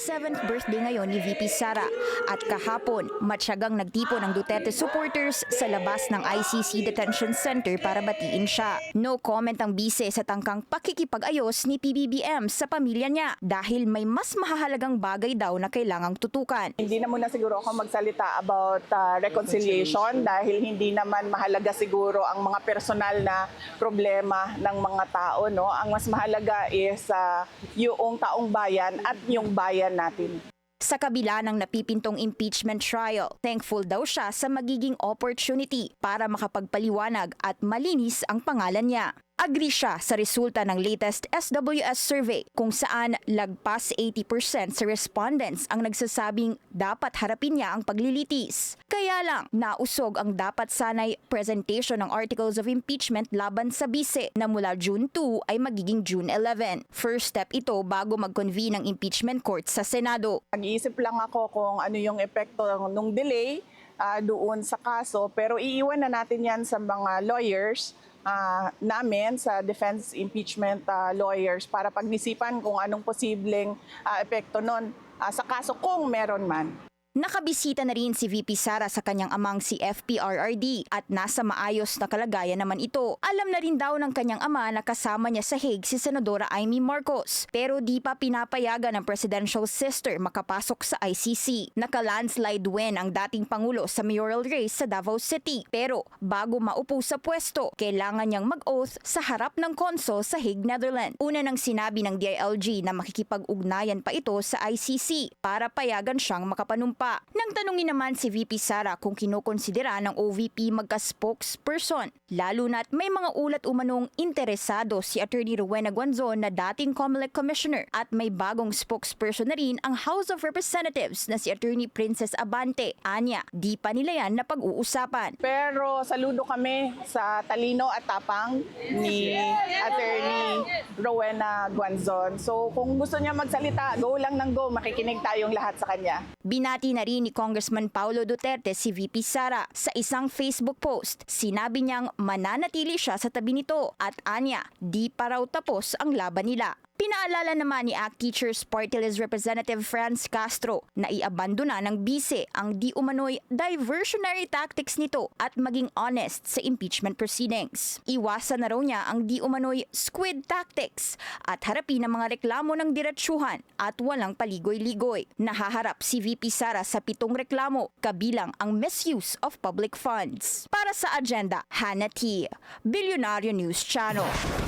7th birthday ngayon ni VP Sara at kahapon matyagang nagtipon ng Duterte supporters sa labas ng ICC Detention Center para batiin siya. No comment ang bise sa tangkang pakikipag-ayos ni PBBM sa pamilya niya dahil may mas mahahalagang bagay daw na kailangang tutukan. Hindi na muna siguro ako magsalita about reconciliation dahil hindi naman mahalaga siguro ang mga personal na problema ng mga tao. No? Ang mas mahalaga is yung taong bayan at yung bayan natin. Sa kabila ng napipintong impeachment trial, thankful daw siya sa magiging opportunity para makapagpaliwanag at malinis ang pangalan niya. Agree siya sa resulta ng latest SWS survey kung saan lagpas 80% sa respondents ang nagsasabing dapat harapin niya ang paglilitis. Kaya lang, nausog ang dapat sanay presentation ng articles of impeachment laban sa bise na mula June 2 ay magiging June 11. First step ito bago mag-convene ng impeachment court sa Senado. Nag-iisip lang ako kung ano yung epekto ng delay doon sa kaso, pero iiwan na natin yan sa mga lawyers namin, sa defense impeachment lawyers para pag-isipan kung anong posibleng epekto nun sa kaso kung meron man. Nakabisita na rin si VP Sara sa kanyang amang si FPRRD at nasa maayos na kalagayan naman ito. Alam na rin daw ng kanyang ama na kasama niya sa Hague si Senadora Amy Marcos pero di pa pinapayagan ng presidential sister makapasok sa ICC. Naka-landslide win ang dating Pangulo sa mayoral race sa Davao City pero bago maupo sa pwesto, kailangan niyang mag-oath sa harap ng consul sa Hague, Netherlands. Una nang sinabi ng DILG na makikipag-ugnayan pa ito sa ICC para payagan siyang makapanumpa. Nang tanungin naman si VP Sara kung kinukonsidera ng OVP magka-spokesperson, lalo na't may mga ulat umanong interesado si Attorney Rowena Guanzon na dating COMELEC Commissioner at may bagong spokesperson na rin ang House of Representatives na si Attorney Princess Abante. Anya, di pa nila yan na pag-uusapan. Pero saludo kami sa talino at tapang ni Attorney Rowena Guanzon. So kung gusto niya magsalita, go lang ng go, makikinig tayong lahat sa kanya. Binati na rin ni Congressman Paulo Duterte si VP Sara. Sa isang Facebook post, sinabi niyang mananatili siya sa tabi nito at anya, di pa raw tapos ang laban nila. Pinaalala naman ni ACT Teachers Party List Representative Franz Castro na iabandona ng bise ang di umano'y diversionary tactics nito at maging honest sa impeachment proceedings. Iwasan na raw niya ang di umano'y squid tactics at harapin ang mga reklamo ng diretsyuhan at walang paligoy-ligoy. Nahaharap si VP Sara sa 7 reklamo, kabilang ang misuse of public funds. Para sa agenda, Hannah T. Bilyonaryo News Channel.